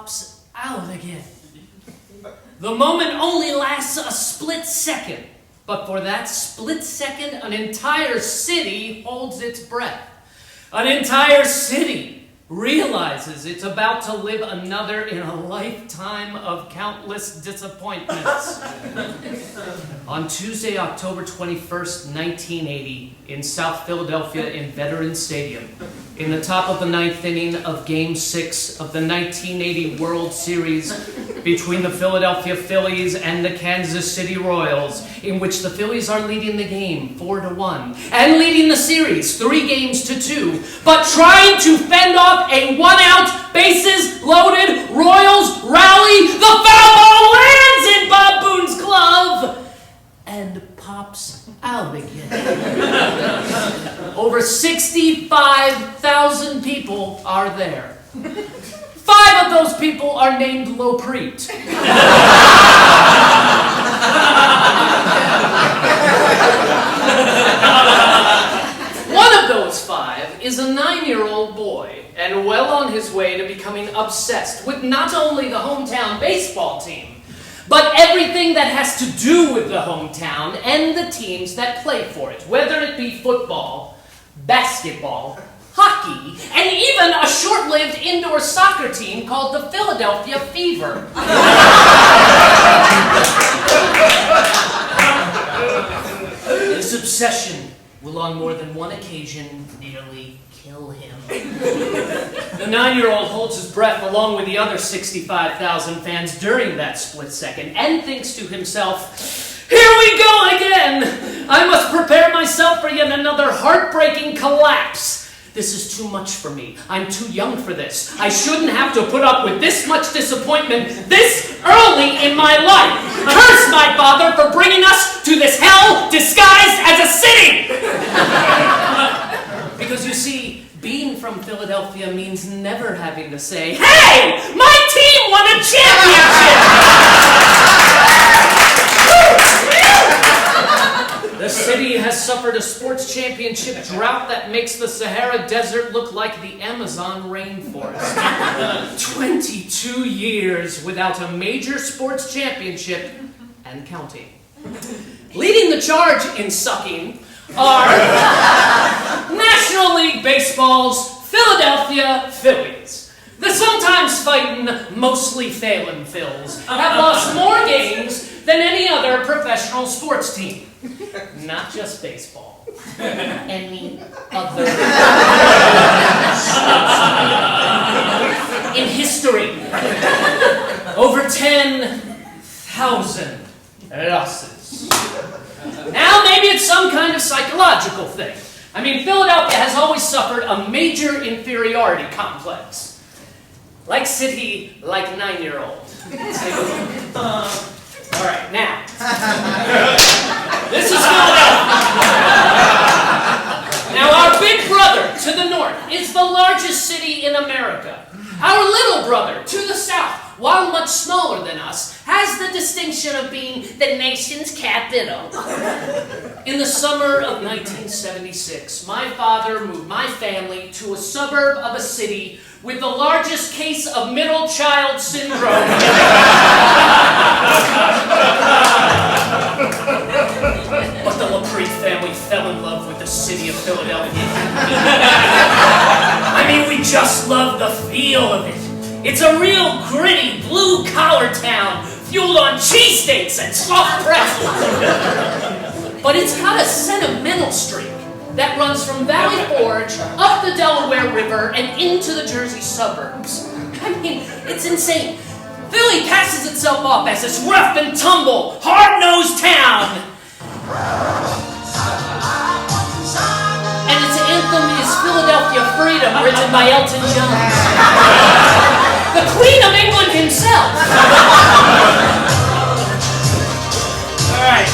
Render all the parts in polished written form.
pops out again. The moment only lasts a split second, but for that split second, an entire city holds its breath. An entire city realizes it's about to live another in a lifetime of countless disappointments. On Tuesday, October 21st, 1980, in South Philadelphia in Veterans Stadium, in the top of the ninth inning of Game 6 of the 1980 World Series between the Philadelphia Phillies and the Kansas City Royals, in which the Phillies are leading the game 4-1 and leading the series 3-2, but trying to fend off a one-out, bases-loaded Royals rally. The foul ball lands in Bob Boone's glove and pops out again. Over 65,000 people are there. 5 of those people are named Lopreet. One of those 5 is a 9-year-old boy, and well on his way to becoming obsessed with not only the hometown baseball team, but everything that has to do with the hometown and the teams that play for it, whether it be football, basketball, hockey, and even a short-lived indoor soccer team called the Philadelphia Fever. This obsession will on more than one occasion nearly kill him. The 9-year-old holds his breath along with the other 65,000 fans during that split second and thinks to himself, "Here we go again! I must prepare myself for yet another heartbreaking collapse. This is too much for me. I'm too young for this. I shouldn't have to put up with this much disappointment this early in my life. Curse my father for bringing us to this hell disguised as a city!" Because you see, being from Philadelphia means never having to say, "Hey, my team won a championship!" The city has suffered a sports championship drought that makes the Sahara Desert look like the Amazon rainforest. 22 years without a major sports championship and counting. Leading the charge in sucking are National League Baseball's Philadelphia Phillies. The sometimes fighting, mostly failing Phils have lost more games than any other professional sports team. Not just baseball. Any other in history. Over 10,000 losses. Now maybe it's some kind of psychological thing. I mean, Philadelphia has always suffered a major inferiority complex. Like city, like 9-year-old. All right, now. This is Philadelphia. Now, our big brother to the north is the largest city in America. Our little brother to the south, while much smaller than us, has the distinction of being the nation's capital. In the summer of 1976, my father moved my family to a suburb of a city with the largest case of middle child syndrome. But the Lopreet family fell in love with the city of Philadelphia. I mean, we just love the feel of it. It's a real gritty, blue-collar town, fueled on cheesesteaks and soft pretzels. But it's got a sentimental streak that runs from Valley Forge up the Delaware River and into the Jersey suburbs. I mean, it's insane. Philly passes itself off as this rough and tumble, hard-nosed town. And its anthem is Philadelphia Freedom, written by Elton John. The Queen of England himself. All right.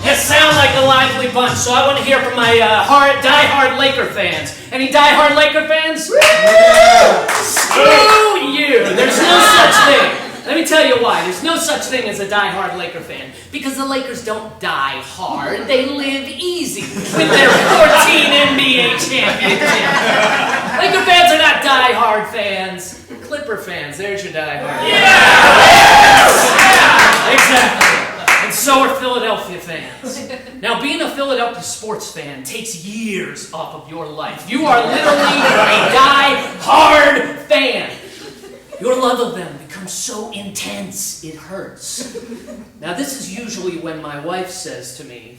You sound like a lively bunch, so I want to hear from my die-hard Laker fans. Any die-hard Laker fans? Yeah. Screw you! There's no such thing. Let me tell you why. There's no such thing as a die-hard Laker fan. Because the Lakers don't die hard. They live easy with their 14 NBA championships. Laker fans are not die-hard fans. Clipper fans. There's your diehard. Yeah! Exactly. And so are Philadelphia fans. Now, being a Philadelphia sports fan takes years off of your life. You are literally a die-hard fan. Your love of them becomes so intense, it hurts. Now, this is usually when my wife says to me,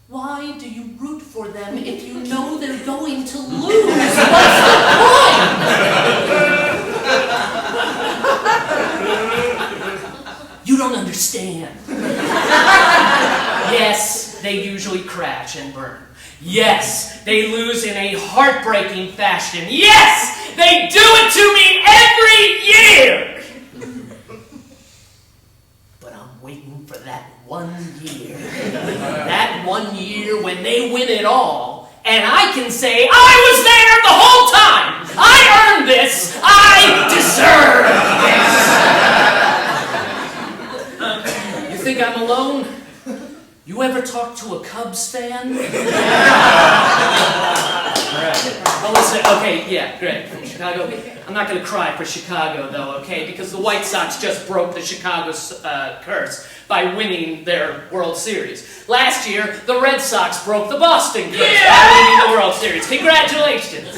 "Why do you root for them if you know they're going to lose? What's the point?" You don't understand. Yes, they usually crash and burn. Yes, they lose in a heartbreaking fashion. Yes, they do it to me every year. But I'm waiting for that 1 year. That 1 year when they win it all, and I can say, I was there the whole time. I earned this. I deserve this. You think I'm alone? You ever talk to a Cubs fan? Right. Well, listen, okay, yeah, great. From Chicago. I'm not going to cry for Chicago, though, okay? Because the White Sox just broke the Chicago curse by winning their World Series. Last year, the Red Sox broke the Boston curse by winning the World Series. Congratulations.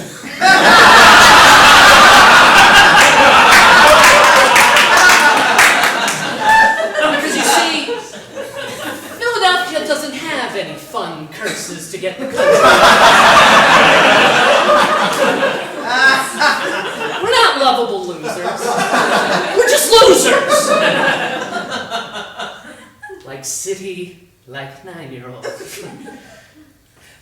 Because you see, Philadelphia doesn't have any fun curses to get the country. We're not lovable losers. We're just losers. Like city, like 9-year-olds.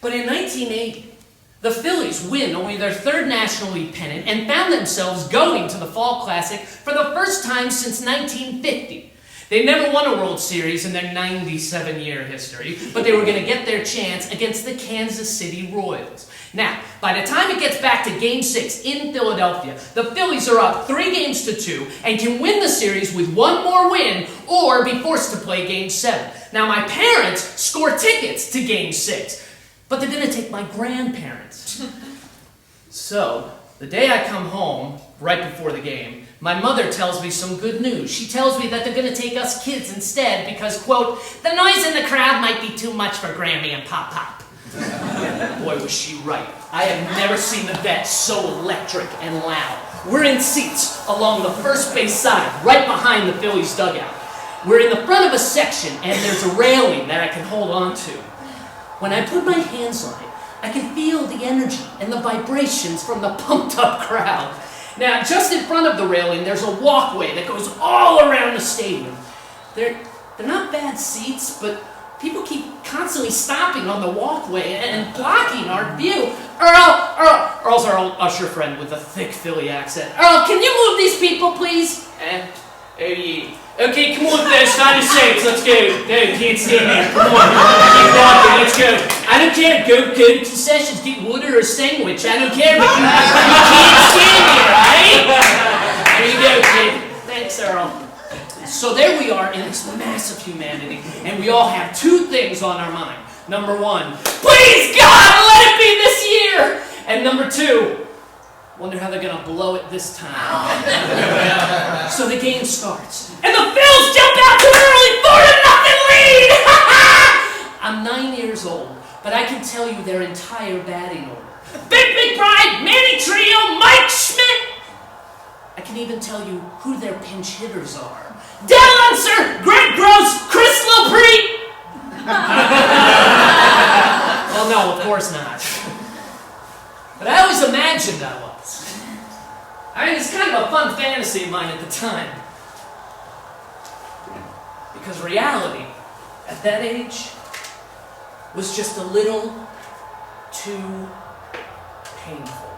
But in 1980, the Phillies win only their third National League pennant and found themselves going to the Fall Classic for the first time since 1950. They never won a World Series in their 97-year history, but they were going to get their chance against the Kansas City Royals. Now, by the time it gets back to Game 6 in Philadelphia, the Phillies are up 3-2 and can win the series with one more win or be forced to play Game 7. Now, my parents score tickets to Game 6, but they're going to take my grandparents. So, the day I come home, right before the game, my mother tells me some good news. She tells me that they're going to take us kids instead because, quote, the noise in the crowd might be too much for Grammy and Pop-Pop. Boy, was she right. I have never seen the vet so electric and loud. We're in seats along the first base side, right behind the Phillies dugout. We're in the front of a section, and there's a railing that I can hold on to. When I put my hands on it, I can feel the energy and the vibrations from the pumped-up crowd. Now, just in front of the railing, there's a walkway that goes all around the stadium. They're not bad seats, but people keep constantly stopping on the walkway and blocking our view. Earl's our old usher friend with a thick Philly accent. Earl, can you move these people, please? Oh, yeah. Okay, come on, folks, find your seats, let's go. No, you can't stand here, come on. Keep walking, let's go. I don't care, go to concessions, get water or sandwich, I don't care, but you can't stand here, right? There you go, kid. Thanks, Earl. So there we are in this massive humanity, and we all have two things on our mind. Number one, please God, let it be this year! And number two, wonder how they're gonna blow it this time. So the game starts, and the Phils jump out to an early 4-0 lead! I'm 9 years old, but I can tell you their entire batting order. Big McBride, Manny Trio, Mike Schmidt! I can even tell you who their pinch hitters are. Dale Unser, Greg Gross, Chris Loprete! Well, no, of course not. But I always imagined I was. I mean, it's kind of a fun fantasy of mine at the time. Because reality, at that age, was just a little too painful.